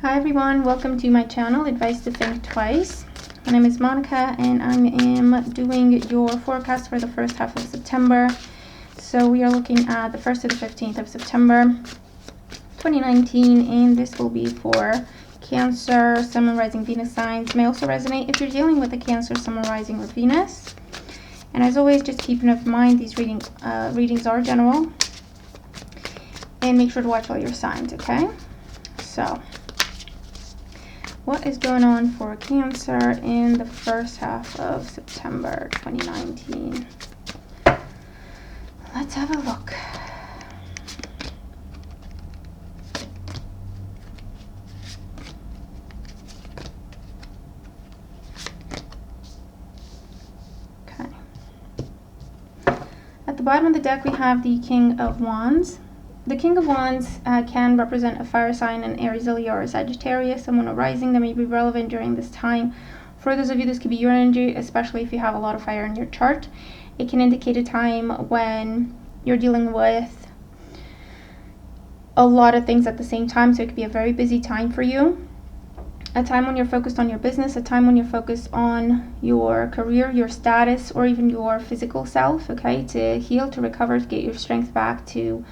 Hi everyone, welcome to my channel, Advice to Think Twice. My name is Monica and I am doing your forecast for the first half of September. So we are looking at the 1st to the 15th of September 2019, and this will be for Cancer, Sun, Moon, Rising, Venus signs. May also resonate if you're dealing with a Cancer, Sun, Moon, Rising, or Venus. And as always, just keep in mind these readings are general, and make sure to watch all your signs, okay? So what is going on for Cancer in the first half of September 2019? Let's have a look. Okay. At the bottom of the deck, we have the King of Wands. The King of Wands can represent a fire sign, an Aries, Leo, or a Sagittarius, someone arising that may be relevant during this time. For those of you, this could be your energy, especially if you have a lot of fire in your chart. It can indicate a time when you're dealing with a lot of things at the same time, so it could be a very busy time for you. A time when you're focused on your business, a time when you're focused on your career, your status, or even your physical self, okay, to heal, to recover, to get your strength back, to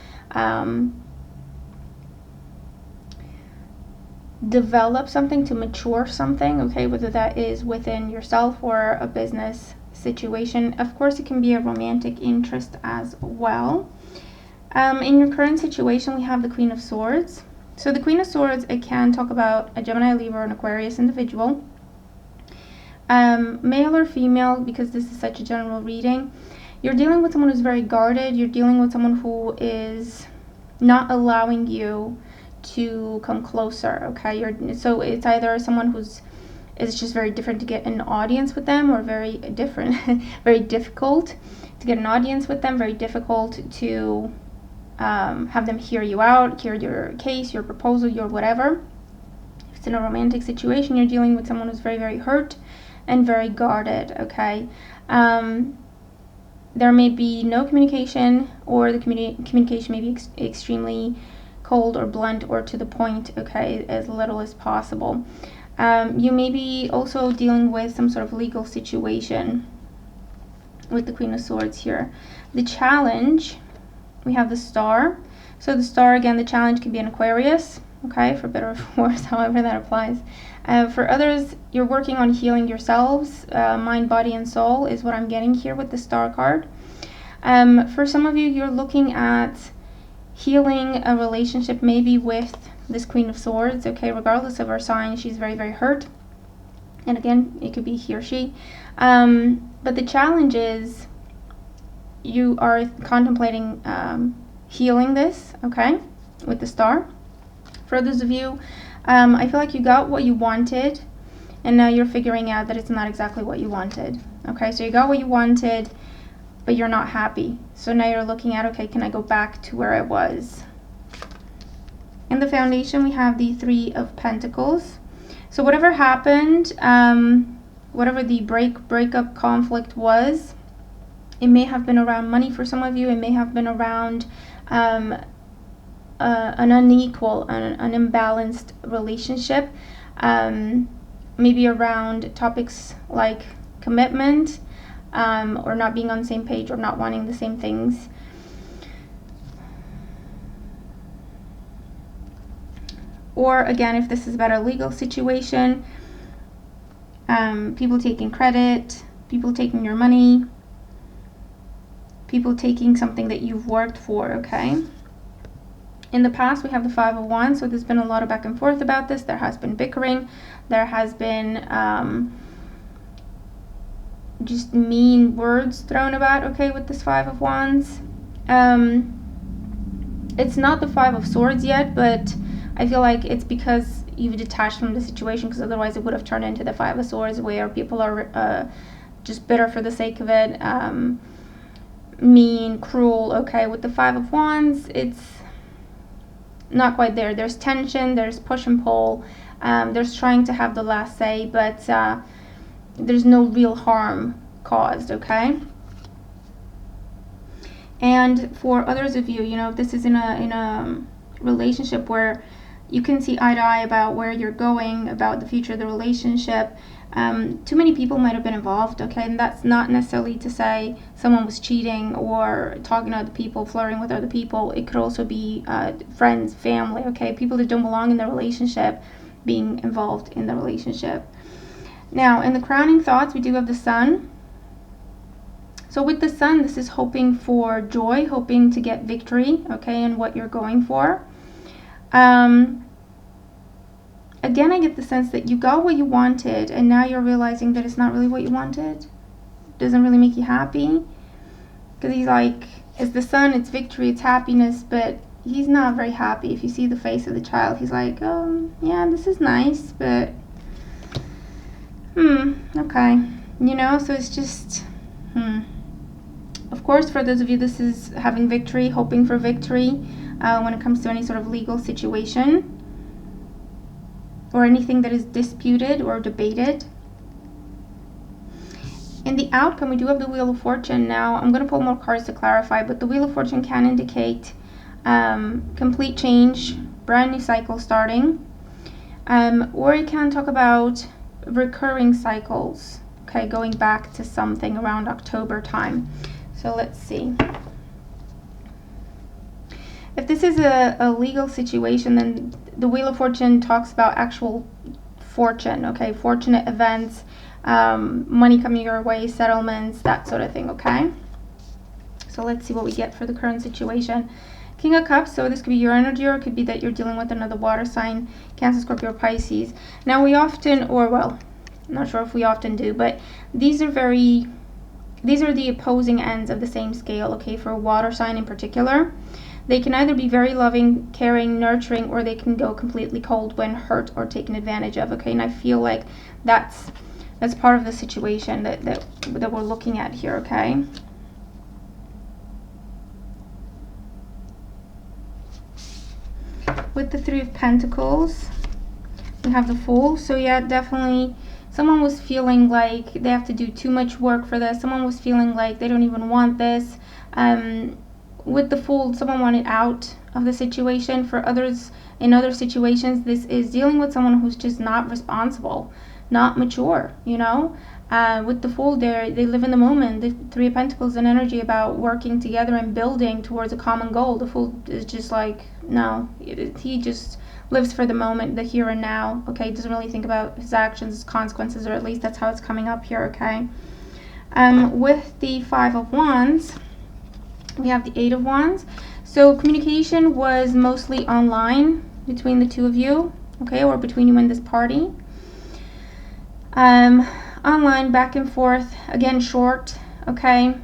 develop something, to mature something, okay, whether that is within yourself or a business situation. Of course, it can be a romantic interest as well. In your current situation, we have the Queen of Swords. So the Queen of Swords, it can talk about a Gemini, Libra, or an Aquarius individual, male or female, because this is such a general reading. You're dealing with someone who's very guarded. You're dealing with someone who is not allowing you to come closer, okay? So it's either someone it's just very different to get an audience with them, or very different, very difficult to get an audience with them, very difficult to have them hear you out, hear your case, your proposal, your whatever. If it's in a romantic situation, you're dealing with someone who's very, very hurt and very guarded, okay? There may be no communication, or the communication may be extremely cold or blunt or to the point, okay, as little as possible. You may be also dealing with some sort of legal situation with the Queen of Swords here. The challenge, we have the Star. So the Star, again, the challenge can be an Aquarius, okay, for better or for worse, however that applies. For others, you're working on healing yourselves. Mind, body, and soul is what I'm getting here with the Star card. For some of you, you're looking at healing a relationship, maybe with this Queen of Swords, okay, regardless of her sign. She's very, very hurt. And again, it could be he or she. But the challenge is you are contemplating healing this, okay, with the Star. For those of you, I feel like you got what you wanted, and now you're figuring out that it's not exactly what you wanted, okay? So you got what you wanted, but you're not happy. So now you're looking at, okay, can I go back to where I was? In the foundation, we have the Three of Pentacles. So whatever happened, whatever the breakup conflict was, it may have been around money for some of you. It may have been around an unequal, an imbalanced relationship. Maybe around topics like commitment, or not being on the same page, or not wanting the same things. Or again, if this is about a legal situation, people taking credit, people taking your money, people taking something that you've worked for, okay? In the past, we have the Five of Wands, so there's been a lot of back and forth about this. There has been bickering. There has been just mean words thrown about, okay, with this Five of Wands. It's not the Five of Swords yet, but I feel like it's because you've detached from the situation, because otherwise it would have turned into the Five of Swords, where people are just bitter for the sake of it, mean, cruel, okay? With the Five of Wands, it's not quite there. There's tension, there's push and pull, there's trying to have the last say, but there's no real harm caused, okay? And for others of you, you know, if this is in a relationship where you can see eye to eye about where you're going, about the future of the relationship. Too many people might have been involved, okay? And that's not necessarily to say someone was cheating or talking to other people, flirting with other people. It could also be friends, family, okay? People that don't belong in the relationship being involved in the relationship. Now, in the crowning thoughts, we do have the Sun. So with the Sun, this is hoping for joy, hoping to get victory, okay, in what you're going for. Again, I get the sense that you got what you wanted, and now you're realizing that it's not really what you wanted. Doesn't really make you happy. Because he's like, it's the Sun, it's victory, it's happiness, but he's not very happy. If you see the face of the child, he's like, yeah, this is nice, but, okay. You know, so it's just, Of course, for those of you, this is having victory, hoping for victory when it comes to any sort of legal situation or anything that is disputed or debated. In the outcome, we do have the Wheel of Fortune. Now, I'm going to pull more cards to clarify, but the Wheel of Fortune can indicate complete change, brand new cycle starting, or it can talk about recurring cycles, okay, going back to something around October time. So let's see. If this is a legal situation, then the Wheel of Fortune talks about actual fortune, okay, fortunate events, money coming your way, settlements, that sort of thing, okay? So let's see what we get for the current situation. King of Cups, so this could be your energy, or it could be that you're dealing with another water sign, Cancer, Scorpio, or Pisces. Now we often, or well, I'm not sure if we often do, but these are the opposing ends of the same scale, okay, for a water sign in particular. They can either be very loving, caring, nurturing, or they can go completely cold when hurt or taken advantage of, okay? And I feel like that's part of the situation that we're looking at here, okay? With the Three of Pentacles, we have the Fool. So yeah, definitely someone was feeling like they have to do too much work for this. Someone was feeling like they don't even want this. With the Fool, someone wanted out of the situation. For others, in other situations, this is dealing with someone who's just not responsible, not mature, you know. With the Fool, they live in the moment. The Three of Pentacles, an energy about working together and building towards a common goal. The Fool is just like, no, he just lives for the moment, the here and now, okay? Doesn't really think about his actions, his consequences, or at least that's how it's coming up here, okay? With the Five of Wands, we have the Eight of Wands. So communication was mostly online between the two of you, okay, or between you and this party. Online, back and forth, again, short, okay,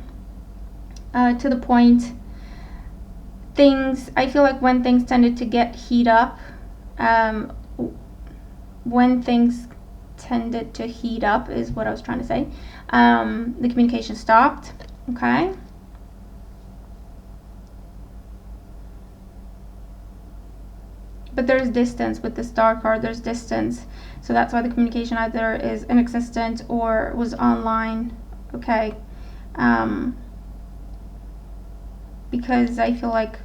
to the point. Things, I feel like when things tended to get heat up, when things tended to heat up is what I was trying to say, the communication stopped, okay. But there's distance with the Star card, there's distance. So that's why the communication either is inexistent or was online, okay? Because I feel like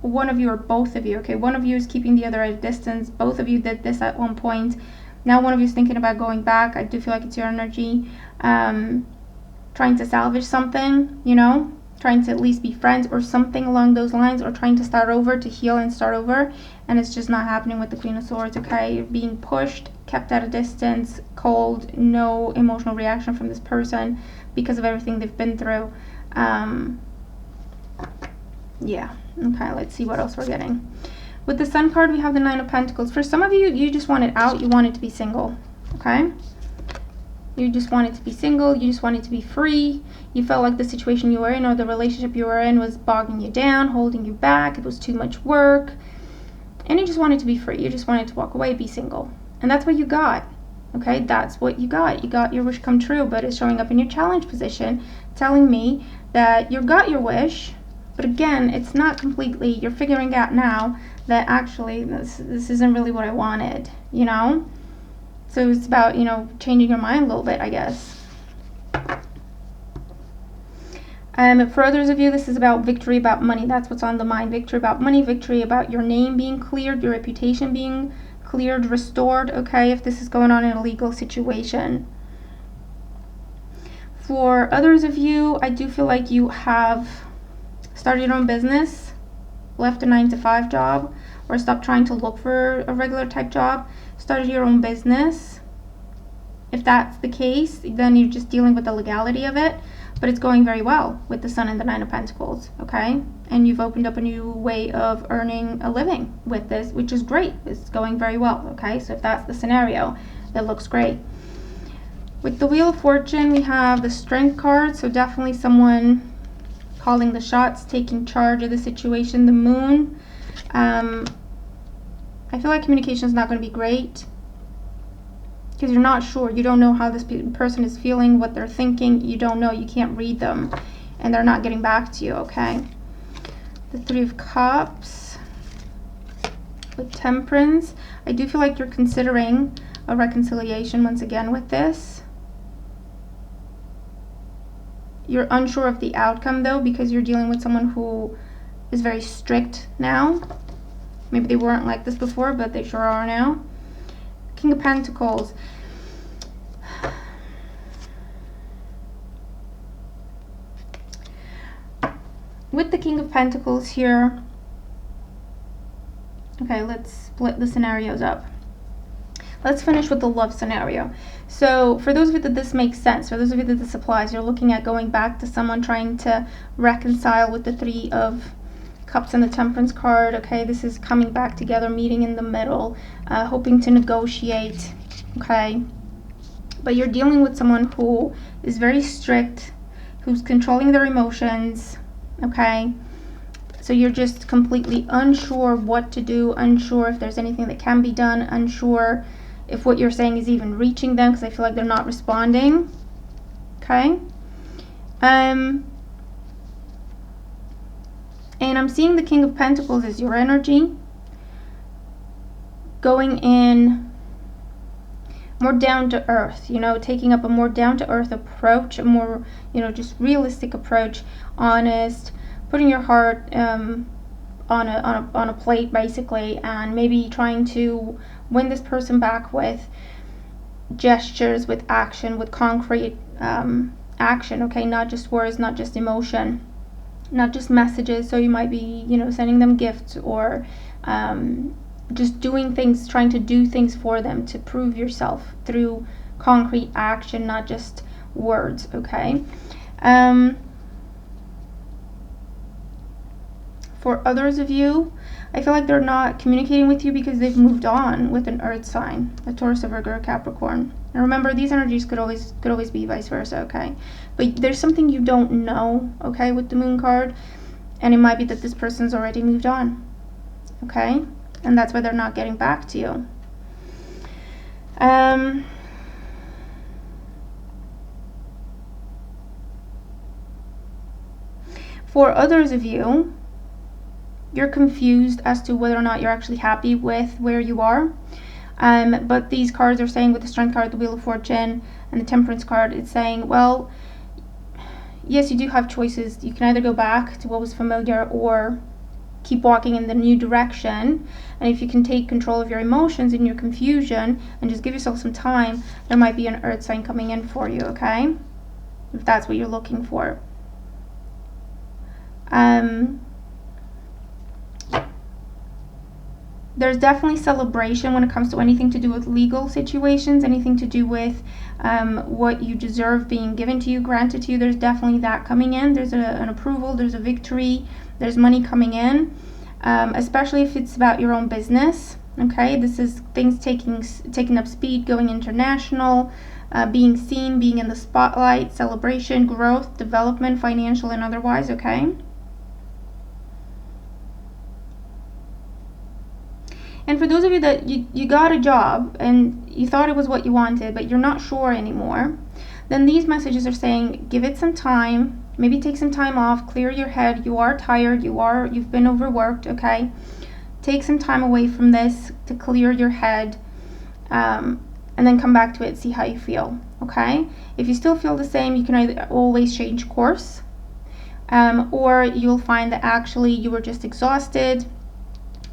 one of you or both of you, okay? One of you is keeping the other at a distance. Both of you did this at one point. Now one of you is thinking about going back. I do feel like it's your energy. Trying to salvage something, you know? Trying to at least be friends or something along those lines, or trying to start over, to heal and start over, and it's just not happening with the Queen of Swords, okay? You're being pushed, kept at a distance, cold, no emotional reaction from this person because of everything they've been through. Yeah, okay, let's see what else we're getting. With the Sun card, we have the Nine of Pentacles. For some of you, you just want it out, you want it to be single, okay? You just wanted to be single, you just wanted to be free. You felt like the situation you were in or the relationship you were in was bogging you down, holding you back, it was too much work. And you just wanted to be free, you just wanted to walk away, be single. And that's what you got, okay? That's what you got. You got your wish come true, but it's showing up in your challenge position, telling me that you got your wish, but again, it's not completely, you're figuring out now that actually this isn't really what I wanted, you know? So it's about, you know, changing your mind a little bit, I guess. For others of you, this is about victory, about money. That's what's on the mind. Victory about money, victory about your name being cleared, your reputation being cleared, restored, okay, if this is going on in a legal situation. For others of you, I do feel like you have started your own business, left a 9-to-5 job, or stopped trying to look for a regular type job, started your own business. If that's the case, then you're just dealing with the legality of it, but it's going very well with the Sun and the Nine of Pentacles, okay? And you've opened up a new way of earning a living with this, which is great. It's going very well, okay? So if that's the scenario, it looks great. With the Wheel of Fortune, we have the Strength card, so definitely someone calling the shots, taking charge of the situation. The Moon, I feel like communication is not going to be great because you're not sure. You don't know how this person is feeling, what they're thinking. You don't know. You can't read them, and they're not getting back to you, okay? The Three of Cups with Temperance. I do feel like you're considering a reconciliation once again with this. You're unsure of the outcome though, because you're dealing with someone who is very strict now. Maybe they weren't like this before, but they sure are now. King of Pentacles. With the King of Pentacles here, okay, let's split the scenarios up. Let's finish with the love scenario. So for those of you that this makes sense, for those of you that this applies, you're looking at going back to someone, trying to reconcile with the Three of Cups and the Temperance card, okay? This is coming back together, meeting in the middle, hoping to negotiate, okay? But you're dealing with someone who is very strict, who's controlling their emotions, okay? So you're just completely unsure what to do, unsure if there's anything that can be done, unsure if what you're saying is even reaching them, because I feel like they're not responding, okay? And I'm seeing the King of Pentacles as your energy, going in more down to earth, you know, taking up a more down to earth approach, a more, you know, just realistic approach, honest, putting your heart on a plate basically, and maybe trying to win this person back with gestures, with action, with concrete action, okay? Not just words, not just emotion, not just messages. So you might be, you know, sending them gifts, or just doing things, trying to do things for them to prove yourself through concrete action, not just words, okay? For others of you, I feel like they're not communicating with you because they've moved on with an earth sign, a Taurus, a Virgo, or Capricorn. And remember, these energies could always be vice versa, okay? But there's something you don't know, okay, with the Moon card, and it might be that this person's already moved on, okay? And that's why they're not getting back to you. For others of you, you're confused as to whether or not you're actually happy with where you are. But these cards are saying, with the Strength card, the Wheel of Fortune, and the Temperance card, it's saying, well, yes, you do have choices. You can either go back to what was familiar or keep walking in the new direction. And if you can take control of your emotions and your confusion and just give yourself some time, there might be an earth sign coming in for you, okay? If that's what you're looking for. There's definitely celebration when it comes to anything to do with legal situations, anything to do with what you deserve being given to you, granted to you. There's definitely that coming in. There's an approval, there's a victory, there's money coming in, especially if it's about your own business, okay? This is things taking up speed, going international, being seen, being in the spotlight, celebration, growth, development, financial and otherwise, okay? And for those of you that you got a job and you thought it was what you wanted, but you're not sure anymore, then these messages are saying, give it some time, maybe take some time off, clear your head. You are tired, you've been overworked, okay? Take some time away from this to clear your head, and then come back to it, see how you feel, okay? If you still feel the same, you can always change course. or you'll find that actually you were just exhausted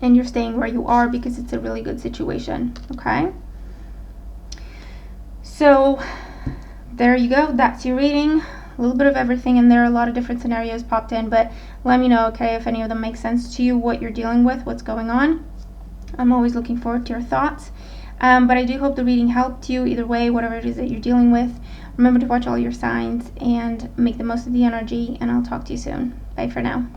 and you're staying where you are because it's a really good situation. Okay, so there you go, that's your reading. A little bit of everything in there, a lot of different scenarios popped in, but let me know, okay, if any of them make sense to you, what you're dealing with, what's going on. I'm always looking forward to your thoughts. But I do hope the reading helped you either way, whatever it is that you're dealing with. Remember to watch all your signs and make the most of the energy, and I'll talk to you soon. Bye for now.